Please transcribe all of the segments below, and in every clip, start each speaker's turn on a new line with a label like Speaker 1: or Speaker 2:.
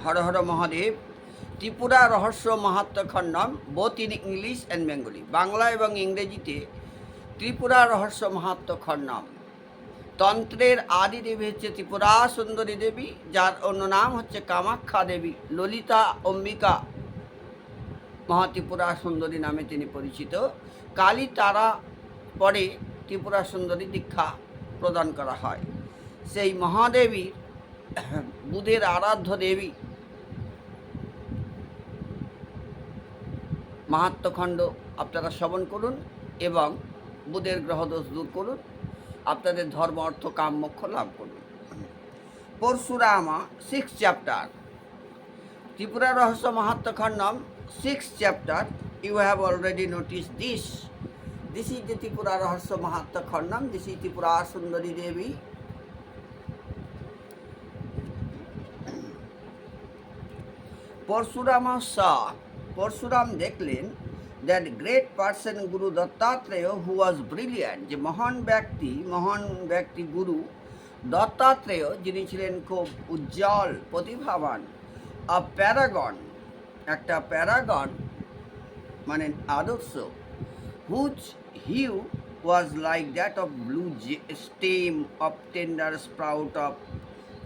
Speaker 1: Har Har Mahadev. Tripura Rahasya Mahatmya Khandam, both in English and Bengali. Bangla এবং ইংরেজিতে ত্রিপুরা রহস্য মাহাত্ম্য খণ্ডম। তন্ত্রের আদি দেবী হচ্ছে ত্রিপুরা সুন্দরী দেবী, যার অন্য নাম হচ্ছে কামাখ্যা দেবী। ললিতা অম্বিকা মহাত্রিপুরা সুন্দরী নামে তিনি পরিচিত। কালী তারা পরে ত্রিপুরা সুন্দরী দীক্ষা প্রদান করা হয়। সেই মহাদেবীর বুধের আরাধ্য দেবী মাহাত্ম্যখণ্ড আপনারা শ্রবণ করুন এবং বুধের গ্রহদোষ দূর করুন, আপনাদের ধর্ম অর্থ কাম মোক্ষ লাভ করুন। পরশুরামা 6th চ্যাপ্টার, ত্রিপুরা রহস্য মাহাত্ম্যখণ্ডম 6th chapter. You have already noticed this. This is the Tripura Rahasya Mahatma Khandam. This is Tripura Sundari Devi. Parshurama saw, Parshuram দেখলেন that great person Guru Dattatreya, who was brilliant, যে মহান ব্যক্তি গুরু দত্তাত্রেয়, যিনি ছিলেন খুব উজ্জ্বল প্রতিভাবান। a paragon, একটা Paragon মানে আদর্শ, whose hue was like that of blue stem of tender sprout of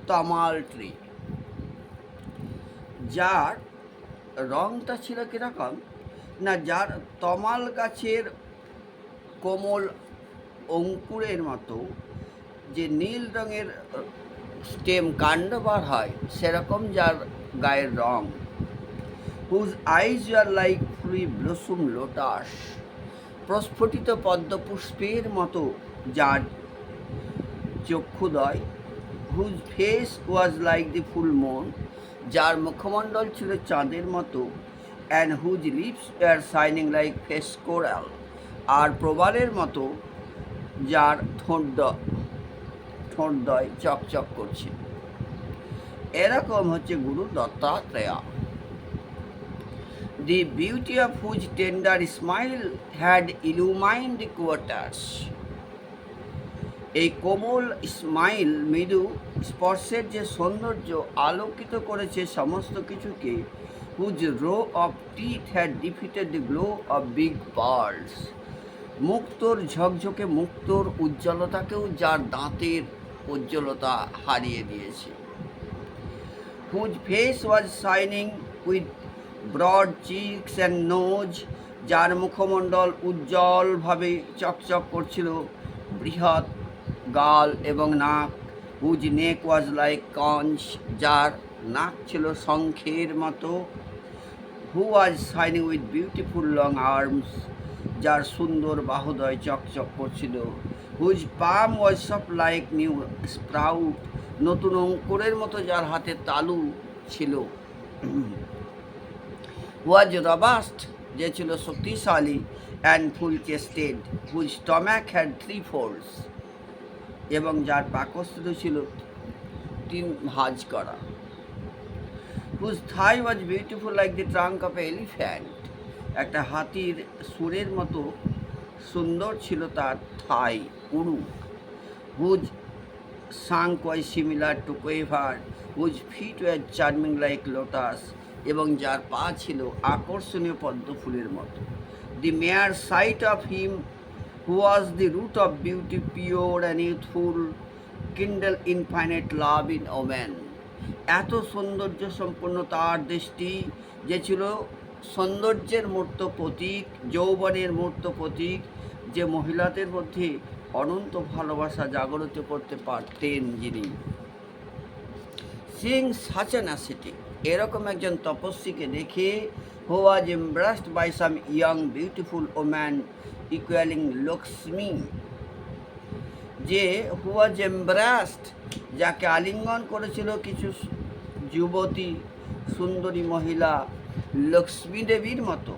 Speaker 1: tamal tree, যার রংটা ছিল কীরকম না, যার তমাল গাছের কোমল অঙ্কুরের মতো যে নীল রঙের স্টেম কাণ্ড বার হয়, সেরকম যার গায়ের রং। Whose eyes are like free blossom lotus, প্রস্ফুটিত পদ্মপুষ্পের মতো যার চক্ষুদয়। Whose face was like the full moon, যার মুখমণ্ডল ছিল চাঁদের মতো। And whose lips are shining like face coral, আর প্রবালের মতো যার ঠোঁটদ্বয় চকচক করছে। এরকম হচ্ছে গুরু দত্তাত্রেয়া। The beauty of whose tender smile had illumined the quarters, এই কোমল স্মাইল, মৃদু স্পর্শের যে সৌন্দর্য আলোকিত করেছে সমস্ত কিছুকে। Whose row of teeth had defeated the glow of big pearls, মুক্তোর ঝকঝকে মুক্তোর উজ্জ্বলতাকেও যার দাঁতের উজ্জ্বলতা হারিয়ে দিয়েছে। Whose face was shining with broad cheeks and nose, যার মুখমণ্ডল উজ্জ্বলভাবে চকচক করছিল, বৃহৎ গাল এবং নাক। Whose neck was like conch, যার নাক ছিল শঙ্খের মতো। Who was shining with beautiful long arms, যার সুন্দর বাহুদয় চকচক করছিল। Whose palm was soft like new sprout, নতুন অঙ্কুরের মতো যার হাতে তালু ছিল। ওয়াজ রবাস্ট, যে ছিল শক্তিশালী। And full chested, whose stomach had 3 folds, এবং যার পাকস্থ ছিল 3 ভাঁজ করা। Whose thigh was beautiful like the trunk of elephant, একটা হাতির সুরের মতো সুন্দর ছিল তার থাই, উরু। Whose shank was similar to quiver, whose feet was charming like lotus, এবং যার পা ছিল আকর্ষণীয় পদ্ম ফুলের মতো। The mere sight of him who was the root of beauty pure and youthful Kindle infinite love in woman, এত সৌন্দর্য সম্পন্ন তার দৃষ্টি, যে ছিল সৌন্দর্যের মূর্ত প্রতীক, যৌবনের মূর্ত প্রতীক, যে মহিলাদের মধ্যে অনন্ত ভালোবাসা জাগরিত করতে পারতেন যিনি। সিং সাচ অ্যান অ্যাসেটিক, এরকম একজন তপস্বীকে দেখে, who was embraced by some young beautiful woman equaling Lakshmi, যে হু ওয়াজ এমব্রাসড, যাকে আলিঙ্গন করেছিল কিছু যুবতী সুন্দরী মহিলা লক্ষ্মী দেবীর মতো।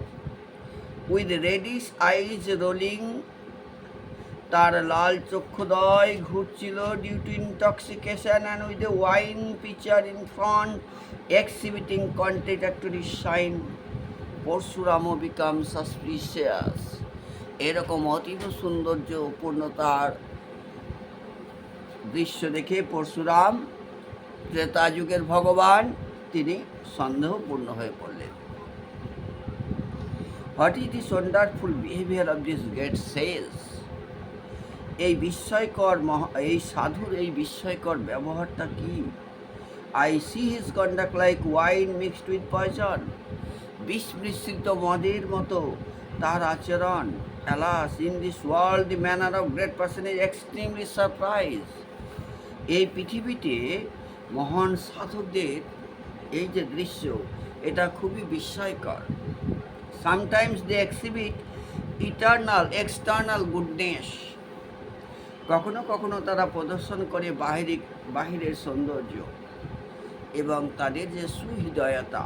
Speaker 1: উইথ রেডিশ আইজ রোলিং, তার লাল চক্ষুদয় ঘুরছিল due to intoxication, and with a wine pitcher in front exhibiting contradictory sign, Parshuram became suspicious. এরকম অতীব সৌন্দর্য পূর্ণতার দৃশ্য দেখে পরশুরাম, ত্রেতা যুগের ভগবান, তিনি সন্দেহপূর্ণ হয়ে পড়লেন। What is this wonderful behaviour of this great sage? এই বিস্ময়কর এই সাধুর এই বিস্ময়কর ব্যবহারটা কি? I see his conduct like wine mixed with poison. বিষ মিশ্রিত মদের মতো তার আচরণ। Alas, in this world the manner of great person is extremely surprise. এই পৃথিবীতে মহান সাধকদের এই যে দৃশ্য, এটা খুবই বিস্ময়কর। Sometimes they exhibit external goodness. কখনো কখনো তারা প্রদর্শন করে বাহিরের সৌন্দর্য এবং তাদের যে সুহৃদয়তা।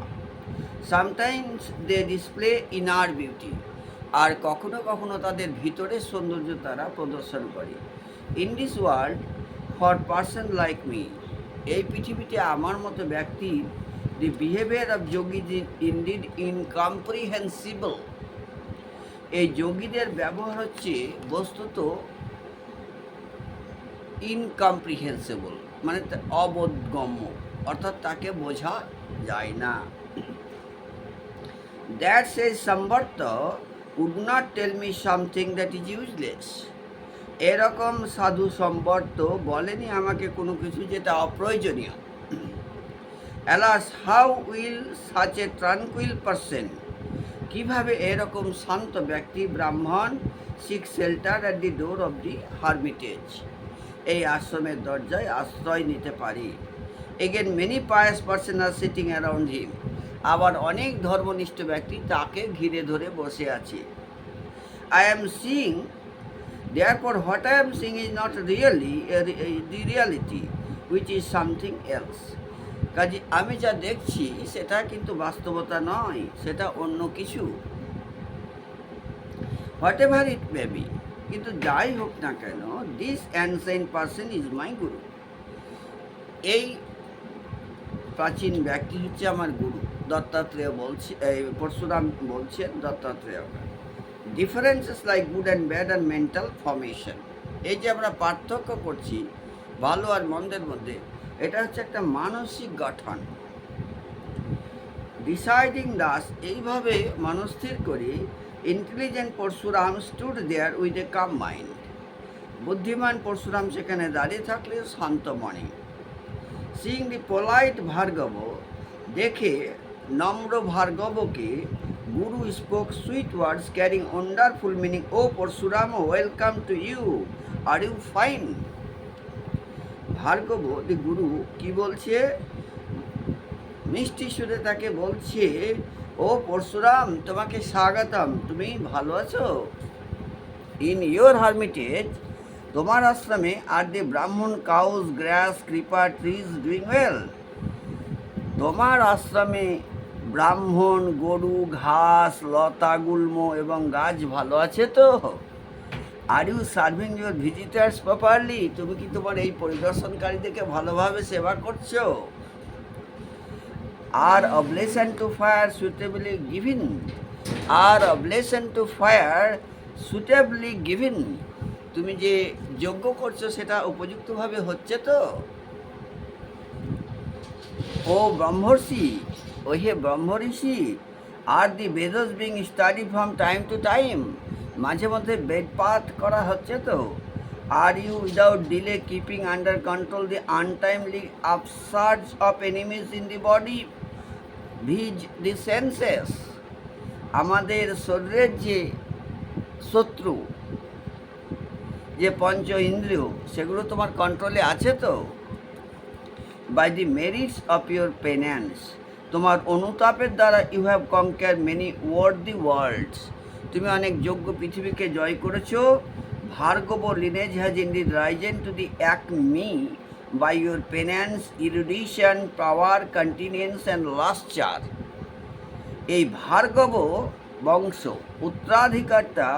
Speaker 1: Sometimes they display inner beauty. আর কখনো কখনো তাদের ভিতরের সৌন্দর্য তারা প্রদর্শন করে। In this world for person like me, এই পৃথিবীতে আমার মতো ব্যক্তি, the behaviour of yogi is indeed incomprehensible. এই যোগীদের ব্যবহার হচ্ছে বস্তুত ইনকম্প্রিহেন্সিবল, মানে অবোধগম্য, অর্থাৎ তাকে বোঝা যায় না। That sage Samvarta would not tell me something that is useless. এরকম সাধু সম্বর্ত বলেনি আমাকে কোনো কিছু যেটা অপ্রয়োজনীয়। Alas, how will such a tranquil person, কীভাবে এরকম শান্ত ব্যক্তি Brahmin seek shelter at the door of the hermitage, এই আশ্রমের দরজায় আশ্রয় নিতে পারি। Again many pious person are sitting around him, আবার অনেক ধর্মনিষ্ঠ ব্যক্তি তাকে ঘিরে ধরে বসে আছে। I am seeing, therefore what I am seeing is not really the reality, which is something else. কাজে আমি যা দেখছি সেটা কিন্তু বাস্তবতা নয়, সেটা অন্য কিছু। What ever it may be, কিন্তু যাই হোক না কেন, this ancient person is my গুরু। এই প্রাচীন ব্যক্তি হচ্ছে আমার গুরু। দত্তাত্রেয় বলছে, পরশুরাম বলছেন দত্তাত্রেয়কে। Differences like good and bad and mental formation, এই যে আমরা পার্থক্য করছি ভালো আর মন্দের মধ্যে, এটা হচ্ছে একটা মানসিক গঠন। ডিসাইডিং দাস, এইভাবে মনস্থির করে intelligent Parashurama stood there with a calm mind, বুদ্ধিমান পরশুরাম সেখানে দাঁড়িয়ে থাকলে শান্ত মনে। সিইং দি পোলাইট ভার্গব, দেখে নম্র ভার্গবকে, guru spoke sweet words carrying wonderful meaning. O Parashurama, welcome to you, are you fine. Bhargava the guru কি বলছে? মিষ্টি সুরে তাকে বলছে, ও পরশুরাম, তোমাকে স্বাগতম, তুমি ভালো আছো? ইন ইয়োর হারমিটেজ, তোমার আশ্রমে আর দি ব্রাহ্মণ কাউজ গ্রাস ক্রিপার ট্রিজ ডুইং ওয়েল। তোমার আশ্রমে ব্রাহ্মণ, গরু, ঘাস, লতা, গুল্ম এবং গাছ ভালো আছে তো? Are you serving your visitors properly, তুমি কি তোমার এই পরিদর্শনকারীদেরকে ভালোভাবে সেবা করছো? Are oblation to fire suitably given, are oblation to fire suitably given, তুমি যে যজ্ঞ করছো সেটা উপযুক্তভাবে হচ্ছে তো? ও ব্রহ্মর্ষি, ও হে ব্রহ্মঋষি, are the Vedas being study from time to time, মাঝে মধ্যে বেদপাঠ করা হচ্ছে তো? Are you without delay keeping under control the untimely upsurge of enemies in the body viz the senses, আমাদের শরীরের যে শত্রু, যে পঞ্চ ইন্দ্রিয়, সেগুলো তোমার কন্ট্রোলে আছে তো? By the merits of your penance, তোমার অনুতাপের দ্বারা you have conquer many worthy worlds, তুমি অনেক যোগ্য পৃথিবীকে জয় করেছো। Bhargava lineage has indeed risen to the acme by your penance, erudition, power, continence and lustre. এই ভার্গব বংশ উত্তরাধিকারটা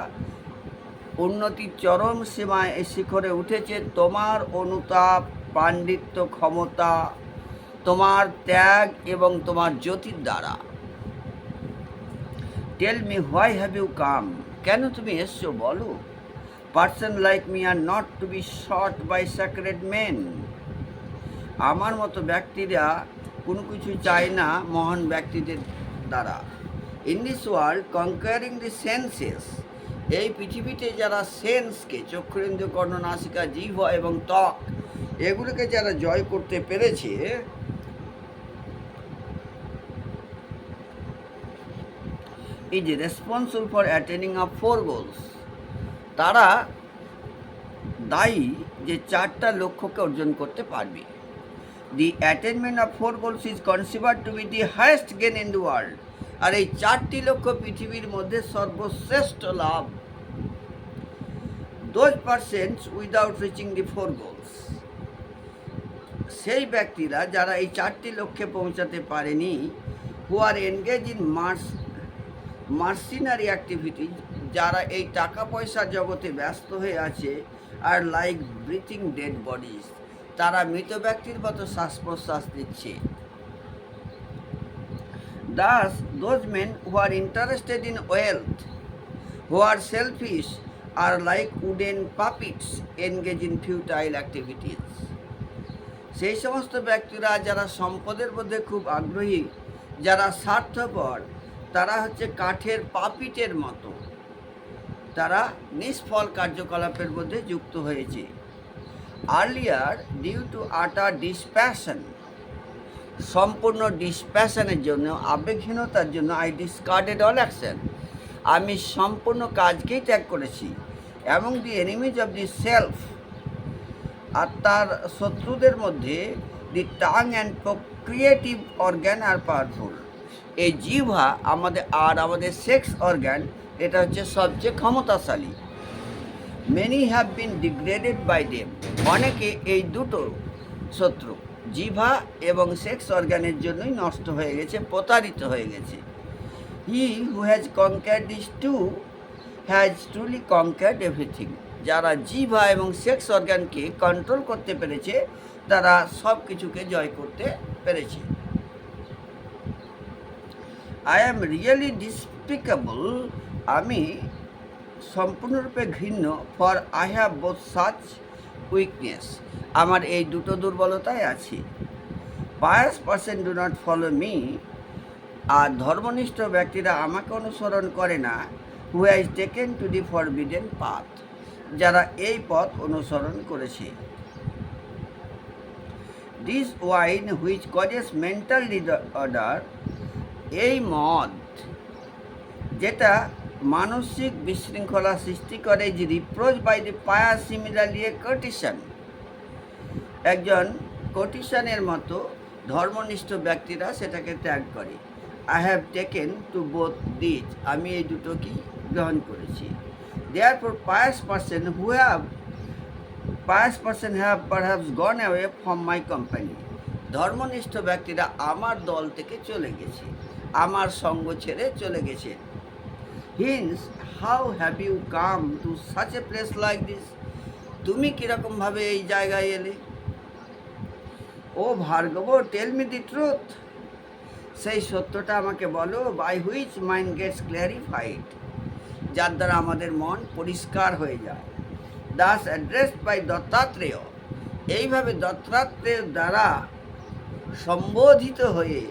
Speaker 1: উন্নতির চরম সীমায় শিখরে উঠেছে তোমার অনুতাপ, পাণ্ডিত্য, ক্ষমতা, তোমার ত্যাগ এবং তোমার জ্যোতির দ্বারা। Tell me why have you come, কেন তুমি এসছো বলো? Person like me are not to be sought by sacred men, আমার মতো ব্যক্তিরা কোনো কিছু চায় না মহান ব্যক্তিদের দ্বারা। In this world কনকোয়ারিং the senses, এই পৃথিবীতে যারা সেন্সকে চক্ষুরেন্দ্র, কর্ণ, নাসিকা, জিহ্বা এবং ত্বক এগুলোকে যারা জয় করতে পেরেছে, is responsible for attaining up 4 goals, তারা দায়ী যে 4টা লক্ষ্যকে অর্জন করতে পারবে। The attainment of 4 goals is considered to be the highest gain in the world, আর এই 4টি লক্ষ্য পৃথিবীর মধ্যে সর্বশ্রেষ্ঠ লাভ। Those persons without reaching the 4 goals, সেই ব্যক্তিরা যারা এই 4টি লক্ষ্যে পৌঁছাতে পারেনি, who are engage in mercenary activity, যারা এই টাকা পয়সার জগতে ব্যস্ত হয়ে আছে, আর লাইক ব্রিথিং ডেড বডিজ, তারা মৃত ব্যক্তির মতো শ্বাস প্রশ্বাস দিচ্ছে। Thus, those men who are interested in wealth, who are selfish, are like wooden puppets engaged in futile activities. সেই সমস্ত ব্যক্তিরা যারা সম্পদের মধ্যে খুব আগ্রহী, যারা স্বার্থপর, তারা হচ্ছে কাঠের পাপিটের মতো, তারা নিষ্ফল কার্যকলাপের মধ্যে যুক্ত হয়েছে। আর্লিয়ার ডিউ টু আটার ডিসপ্যাশন, সম্পূর্ণ ডিসপ্যাশনের জন্য, আবেগহীনতার জন্য, আই ডিসকার্ডেড অল অ্যাকশন, আমি সম্পূর্ণ কাজকেই ত্যাগ করেছি। এবং the enemies of the self, আর তার শত্রুদের মধ্যে the tongue and procreative organ are powerful, এই জিহ্বা আমাদের সেক্স অর্গ্যান, এটা হচ্ছে সবচেয়ে ক্ষমতাশালী। Many have been degraded by them, অনেকে এই দুটো শত্রু জিহ্বা এবং সেক্স অর্গানের জন্যই নষ্ট হয়ে গেছে, প্রতারিত হয়ে গেছে। He who has conquered this two has truly conquered everything, যারা জিহ্বা এবং সেক্স অর্গানকে কন্ট্রোল করতে পেরেছে, তারা সব কিছুকে জয় করতে পেরেছে। আই অ্যাম রিয়েলি ডিসপিকেবল, আমি সম্পূর্ণরূপে ঘৃণ্য। For I have both such weakness, আমার এই দুটো দুর্বলতায় আছি। Pious person do not follow me, আর ধর্মনিষ্ঠ ব্যক্তিরা আমাকে অনুসরণ করে না। Who has taken to the forbidden path, যারা এই পথ অনুসরণ করেছে। This wine which causes mental disorder, এই মদ যেটা মানসিক বিশৃঙ্খলা সৃষ্টি করে, যে reproach by the pious similarly a courtesan, একজন কর্টিশনের মতো ধর্মনিষ্ঠ ব্যক্তিরা সেটাকে ত্যাগ করে। I have taken to both this, আমি এই দুটোকেই গ্রহণ করেছি। Therefore pious person have perhaps gone away from my company, ধর্মনিষ্ঠ ব্যক্তিরা আমার দল থেকে চলে গেছে, আমার সঙ্গ ছেড়ে চলে গেছে। Hence how have you come to such a place like this, তুমি কীরকমভাবে এই জায়গায় এলে? ও ভার্গব, টেল মি দি ট্রুথ, সেই সত্যটা আমাকে বলো। By which mind gets clarified, যার দ্বারা আমাদের মন পরিষ্কার হয়ে যায়। দাস অ্যাড্রেসড বাই দত্তাত্রেয়, এইভাবে দত্তাত্রেয়ের দ্বারা সম্বোধিত হয়ে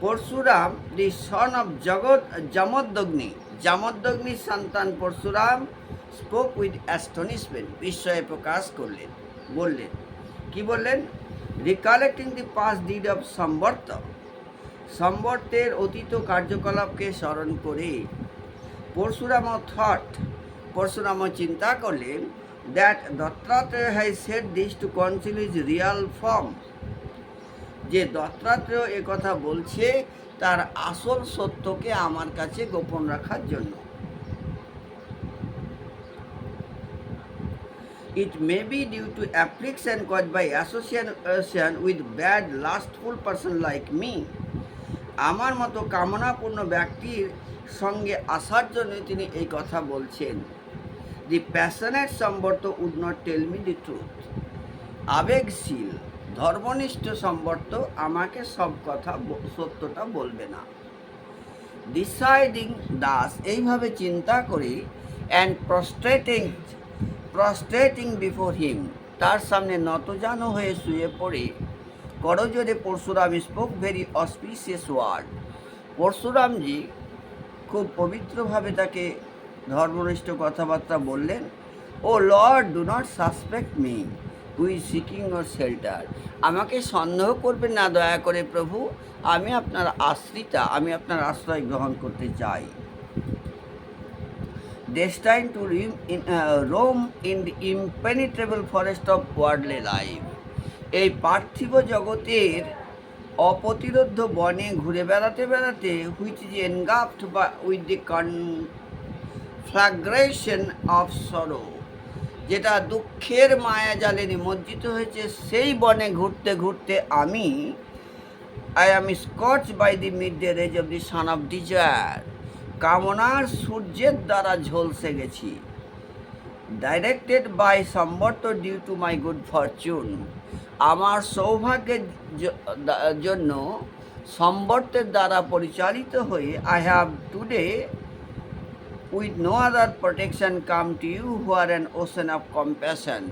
Speaker 1: পরশুরাম, দি সন অফ জামদগ্নির সন্তান পরশুরাম, স্পোক উইথ অ্যাস্টনিশমেন্ট, বিস্ময়ে প্রকাশ করলেন, বললেন, কি বললেন? Recollecting the past deed of সম্বর্তের অতীত কার্যকলাপকে স্মরণ করে পরশুরাম চিন্তা করলেন, that Dattatreya has said this to conceal his real form, যে দত্তাত্রেয় একথা বলছে তার আসল সত্যকে আমার কাছে গোপন রাখার জন্য। It may be due to affliction caused by association with bad lustful person like me, আমার মতো কামনাপূর্ণ ব্যক্তির সঙ্গে আসার জন্য তিনি এই কথা বলছেন। The passionate Samvarta would not tell me the truth, আবেগশীল ধর্মনিষ্ঠ সম্বর্ত আমাকে সব কথা সত্যটা বলবে না। ডিসাইডিং দাস, এইভাবে চিন্তা করি, অ্যান্ড প্রস্ট্রেটিং বিফোর হিম, তার সামনে নতজানু হয়ে শুয়ে পড়ে, করজোরে Parashurama spoke very auspicious word. পরশুরামজি খুব পবিত্রভাবে তাকে ধর্মনিষ্ঠ কথাবার্তা বললেন। O lord, do not suspect me, we seeking our shelter. আমাকে সন্দেহ করবেন না দয়া করে প্রভু, আমি আপনার আশ্রিতা, আমি আপনার আশ্রয় গ্রহণ করতে চাই। Destined to roam in the impenetrable forest of worldly life. এই পার্থিব জগতের অপ্রতিরোধ্য বনে ঘুরে বেড়াতে বেড়াতে, which is engulfed with the conflagration of sorrow, যেটা দুঃখের মায়াজালে নিমজ্জিত হয়েছে, সেই বনে ঘুরতে ঘুরতে আমি I am scorched by the mid day rays of the sun of desire, কামনার সূর্যের দ্বারা ঝলসে গেছি। Directed by Samvarta due to my good fortune, আমার সৌভাগ্যের জন্য সম্বর্তের দ্বারা পরিচালিত হয়ে, I have today with no other protection come to you who are an ocean of compassion.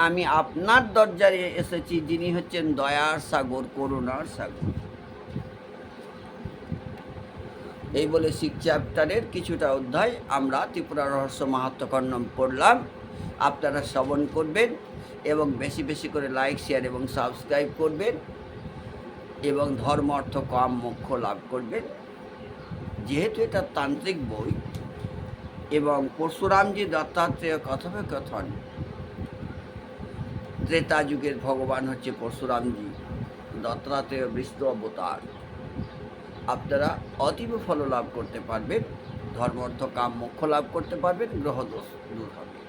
Speaker 1: আমি আপনার দরজায় এসেছি, যিনি হচ্ছেন দয়ার সাগর, করুণার সাগর। এই বলে শিখ চ্যাপ্টারের কিছুটা অধ্যায় আমরা ত্রিপুরা রহস্য মাহাত্ম্য খণ্ডম পড়লাম। আপনারা শ্রবণ করবেন এবং বেশি বেশি করে লাইক, শেয়ার এবং সাবস্ক্রাইব করবেন এবং ধর্ম অর্থ কাম মোক্ষ লাভ করবেন। যেহেতু এটা তান্ত্রিক বই এবং পরশুরামজি দত্তাত্রেয় কথোপকথন, ত্রেতা যুগের ভগবান হচ্ছে পরশুরামজি, দত্তাত্রেয় বিষ্ণু অবতার। আপনারা অতীব ফল লাভ করতে পারবেন, ধর্ম অর্থ কাম মোক্ষ লাভ করতে পারবেন, গ্রহদোষ দূর হবে।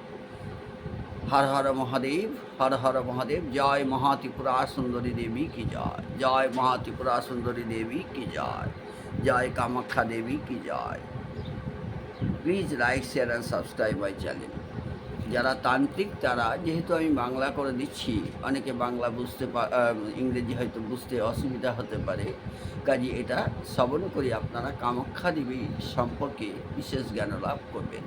Speaker 1: হর হর মহাদেব, হর হর মহাদেব। জয় মহাত্রিপুরা সুন্দরী দেবী কি জয়, জয় মহাত্রিপুরা সুন্দরী দেবী কি জয়, জয় কামাখ্যা দেবী কি জয়। Please like, share and subscribe my channel. যারা তান্ত্রিক তারা, যেহেতু আমি বাংলা করে দিচ্ছি, অনেকে বাংলা বুঝতে ইংরেজি হয়তো বুঝতে অসুবিধা হতে পারে, কাজে এটা শ্রবণ করে আপনারা কামাখ্যা দেবী সম্পর্কে বিশেষ জ্ঞান লাভ করবেন।